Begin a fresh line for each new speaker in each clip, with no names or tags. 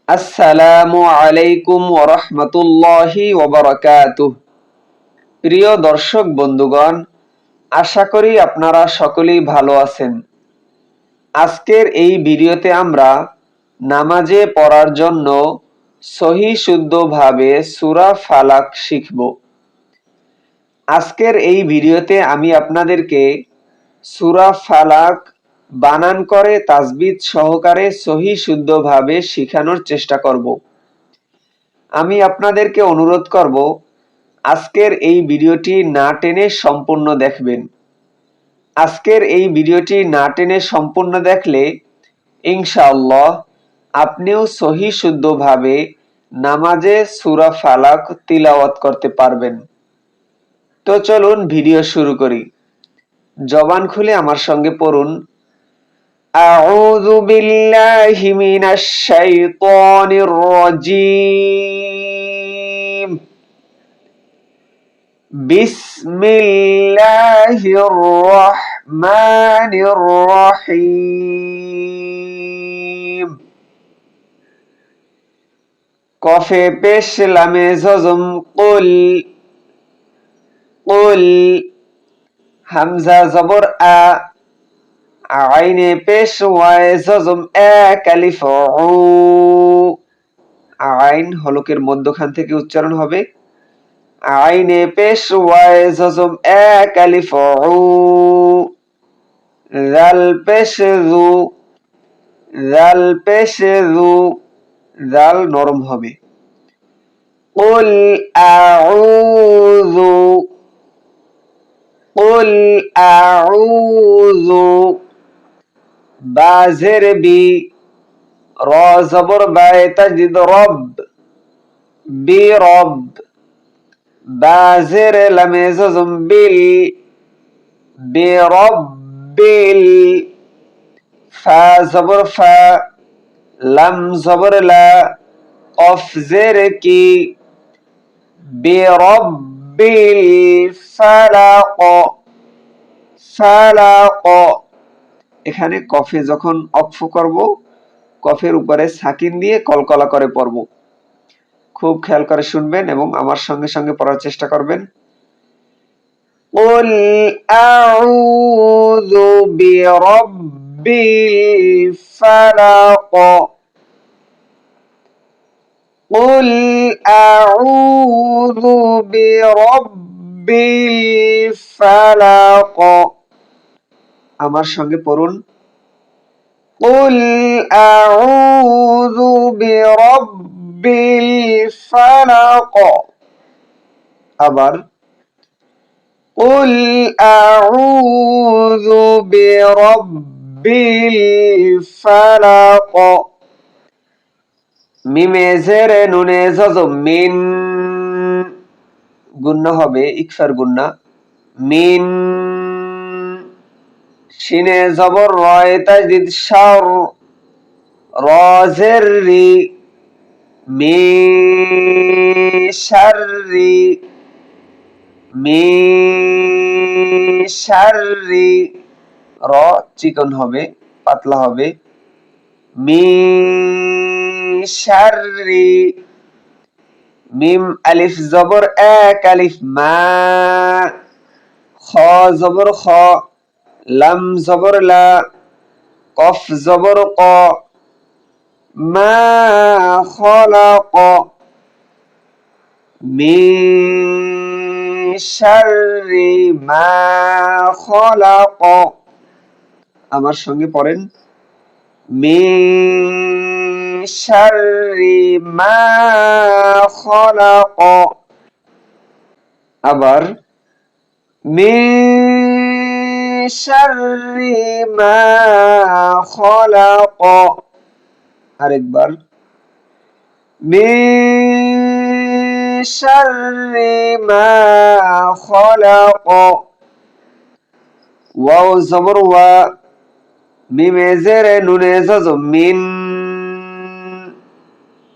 আসসালামু আলাইকুম ওয়া রাহমাতুল্লাহি ওয়া বারাকাতুহু। প্রিয় দর্শক বন্ধুগণ, আশা করি আপনারা সকলেই ভালো আছেন। আজকের এই ভিডিওতে আমরা নামাজে পড়ার জন্য সহি শুদ্ধভাবে সূরা ফালাক শিখব। আজকের এই ভিডিওতে আমি আপনাদেরকে সূরা ফালাক বানান করে তাজবিদ সহকারে সহি শুদ্ধভাবে শিখানোর চেষ্টা করব। আমি আপনাদেরকে অনুরোধ করব আজকের এই ভিডিওটি না টেনে সম্পূর্ণ দেখবেন। আজকের এই ভিডিওটি না টেনে সম্পূর্ণ দেখলে ইনশাআল্লাহ আপনিও সহি শুদ্ধভাবে নামাজে সূরা ফালাক তিলাওয়াত করতে পারবেন। তো চলুন ভিডিও শুরু করি। জবান খুলে আমার সঙ্গে পড়ুন। আউযু বিল্লাহি মিনাশ শাইতানির রাজীম। বিসমিল্লাহির রহমানির রহিম। কফে পেশ লামে জজম কুল কুল। হামজা জবর আ, আইনে পেশ ওয়ায়ে জজম এ কালিফ উ। আইন হলকের মধ্যখান থেকে উচ্চারণ হবে। আইনে পেশ ওয়ায়ে জজম এ কালিফ উ। জাল পেশ জু, জাল পেশ জু, জাল নরম হবে। কুল আউযু, কুল আউযু। বা জের বি, র জবর বায়ে তাজদিদ রব, বি রব। বা জের লামে জজম বিল, বি রব্বিল। ফা জবর ফা, লাম জবর লা, কফ জের কি, বি রব্বিল ফালাক, ফালাক। এখানে কফে যখন অক্ফ করব, কফের উপরে সাকিন দিয়ে কলকলা করে পড়ব। খুব খেয়াল করে শুনবেন এবং আমার সঙ্গে সঙ্গে পড়ার চেষ্টা করবেন। কুল আউযু বিরাব্বিল ফালাক, কুল আউযু বিরাব্বিল ফালাক। আমার সঙ্গে পড়ুন। কুল আউযু বিরাব্বিল ফালাক। আবার কুল আউযু বিরাব্বিল ফালাক। মিমে জেরে নুনে জজম মিন, গুন্না হবে ইকফার গুন্না, মিন। শিনে জবর রয় তাজদিদ শার, র জের রি, মি শাররি, মি শাররি। র চিকন হবে, পাতলা হবে। মি শাররি। মিম আলিফ জবর এক আলিফ মা, খ জবর খ, লাম জবর লা, কফ জবর ক, মা খলাক। মিন শাররি মা খলাক। আমার সঙ্গে পড়েন। মিন শাররি মা খলাক। আবার মিন শাররি মা খলাক। আরেকবার মিন শাররি মা খলাক। ওয়াও জবর ওয়া, মিমে জেরে নুনে জজম মিন,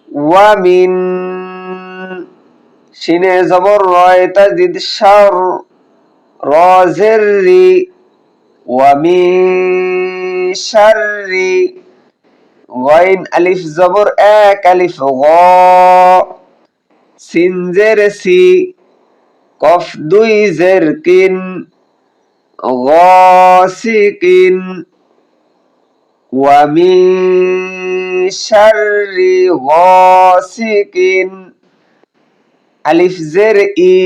ওয়া মিন। শিনে জবর রয় তাজদিদ শার, র জের রি, ওয়া মিন শাররি, গইন আলিফ জবর এক আলিফ গ, সিন জের সি, কফ দুই জের কিন, গসিকিন, ওয়া মিন শাররি গাসিকিন, আলিফ জের ই,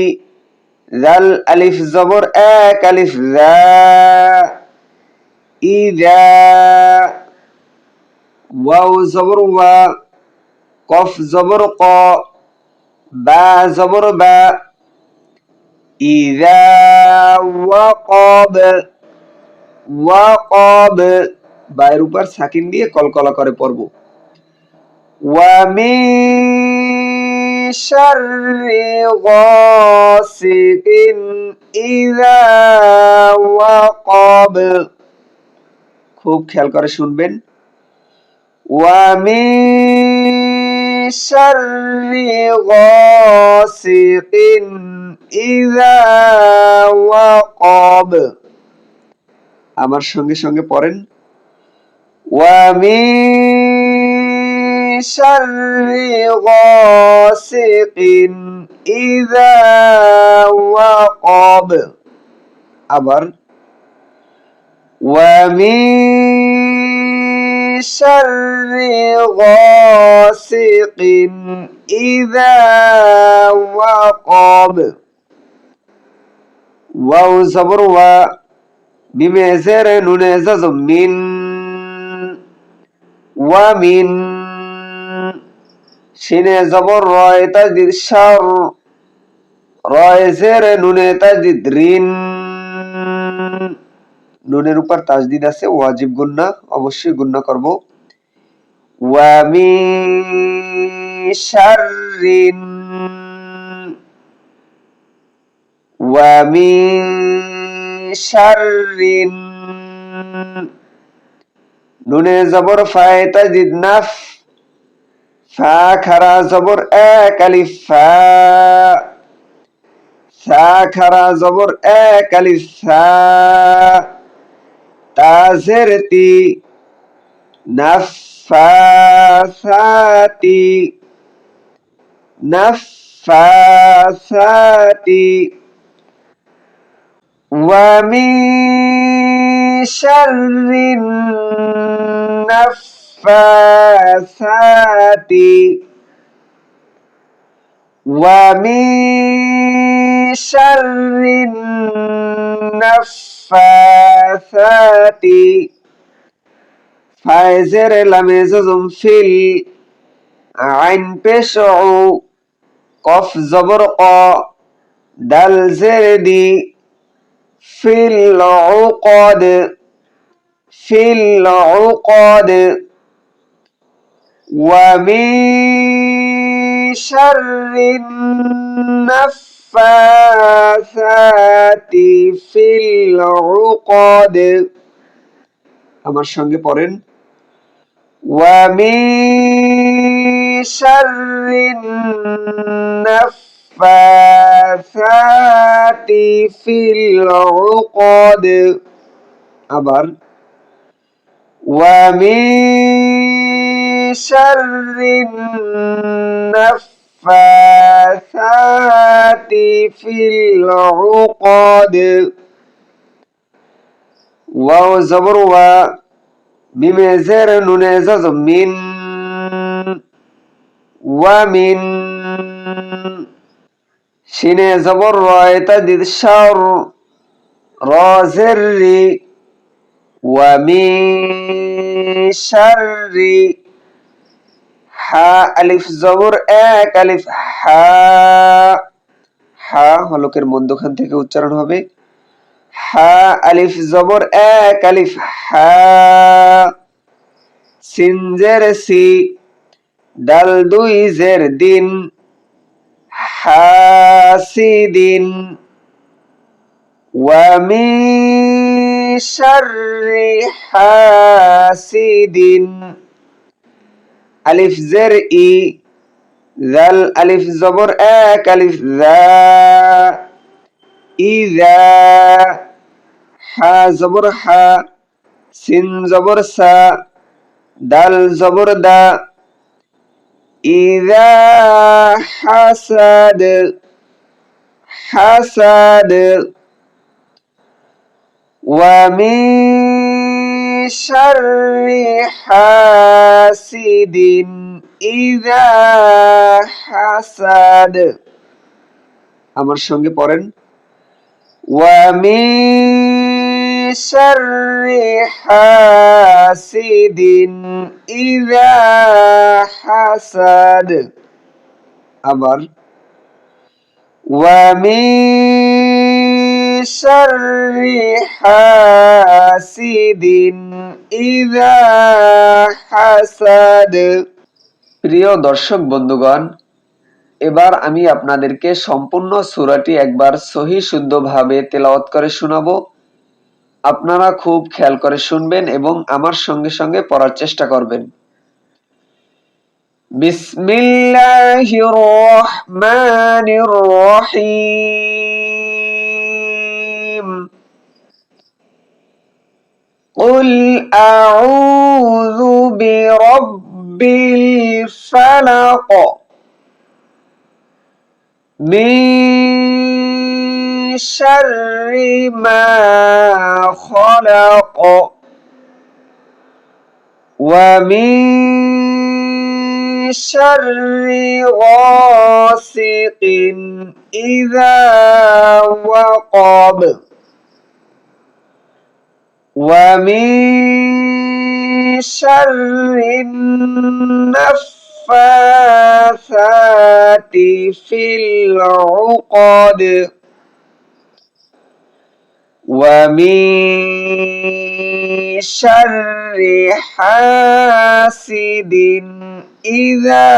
জাল আলিফ জবর এক আলিফ যা, ইযা, ওয়াও জবর ওয়া, কফ জবর ক, বা জবর বা, ইযা ওয়াকাব, ওয়াকাব, বায়ের উপর সাকিন দিয়ে কলকলা করে পড়ব। ওয়া মিন শাররি গাসিকিন ইযা ওয়াকাব, খুব খেয়াল করে শুনবেন। ওয়া মিন শাররি গাসিকিন ইযা ওয়াকাব, আমার সঙ্গে সঙ্গে পড়েন। ওয়া মিন শাররি গাসিকিন ইযা ওয়াকাব, আবার ওয়া মিন শাররি গাসিকিন ইযা ওয়াকাব, ওয়াও জবর ওয়া, মিমে জের নুনে জাজম মিন, ওয়া মিন, শিনে জবর রয় তাজদিদ শার, রয় জের নুনে তাজদিদ রিন, নুনের উপর তাজদিদ আছে, ওয়াজিব গুন্না, অবশ্যই গুন্না করব। ওয়া মিন শাররিন, ওয়া মিন শাররিন, নুনে জবর ফায়ে তাজদিদ নাফ, ফা খারা জবর এক আলিফ ফা, সা খারা জবর এক আলিফ সা, তা জের তি, নাফাসাতি, নাফাসাতি, ওয়া মিন শাররিন নাফাসাতি, ওয়া মিন শাররিন নাফাসাতি, ফায়ে জের লামে জজম ফিল, আইন পেশ উ, কফ জবর ক, দাল জের দি, ফিল উকদ, ফিল উকদ, ওয়া মিন শাররিন নাফাসাতি ফিল উকদ, আমার সঙ্গে পড়েন। ওয়া মিন শাররিন নাফাসাতি ফিল উকদ, আবার ওয়া মিন শাররিন নাফাসাতি ফিল উকদ, ওয়াও জবর ওয়া, মিমে জের নুনে জাজম মিন, ওয়া মিন, শিনে জবর রয় তাজদিদ শার, র জের রি, ওয়া মিন শাররি, হা আলিফ জবর এক আলিফ হা, হা হলকের মধ্যখান থেকে উচ্চারণ হবে। হা আলিফ জবর এক আলিফ হা, সিন জের সি, দাল দুই জের দিন, হাসিদিন, ওয়া মিন শাররি হাসিদিন, আলিফ জের ই, জাল আলিফ জবর এক আলিফ যা, ইযা, হা জবর হা, সিন জবর সা, দাল জবর দা, ইযা হাসাদ, হাসাদ। ওয়া মিন শাররি হাসিদিন ইযা হাসাদ। আমার সঙ্গে পড়েন, ওয়া মিন শাররি হাসিদিন ইযা হাসাদ। আবার, ওয়া মিন শাররি হাসিদিন ইযা হাসাদ। প্রিয় দর্শক বন্ধুগণ, এবার আমি আপনাদেরকে সম্পূর্ণ সূরাটি একবার সহিহ শুদ্ধভাবে তেলাওয়াত করে শোনাবো। আপনারা খুব খেয়াল করে শুনবেন এবং আমার সঙ্গে সঙ্গে পড়ার চেষ্টা করবেন। বিসমিল্লাহির রহমানির রহিম। কুল আউযু বিরাব্বিল ফালাক মিন শাররি মা খালাক ওয়া মিন শাররি গাসিকিন ইযা ওয়াকাব ওয়া মিন শাররিন নাফাসাতি ফিল উকাদ ওয়া মিন শাররি হাসিদিন ইযা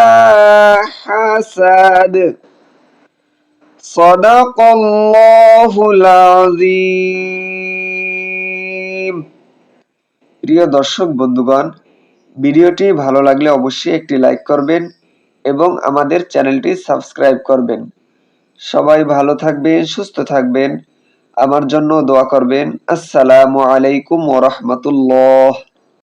হাসাদ। সাদাকাল্লাহুল আযীম। প্রিয় দর্শক বন্ধুগণ, ভিডিওটি ভালো লাগলে অবশ্যই একটি লাইক করবেন এবং আমাদের চ্যানেলটি সাবস্ক্রাইব করবেন। সবাই ভালো থাকবেন, সুস্থ থাকবেন, আমার জন্য দোয়া করবেন। আসসালামু আলাইকুম ওয়া রাহমাতুল্লাহ।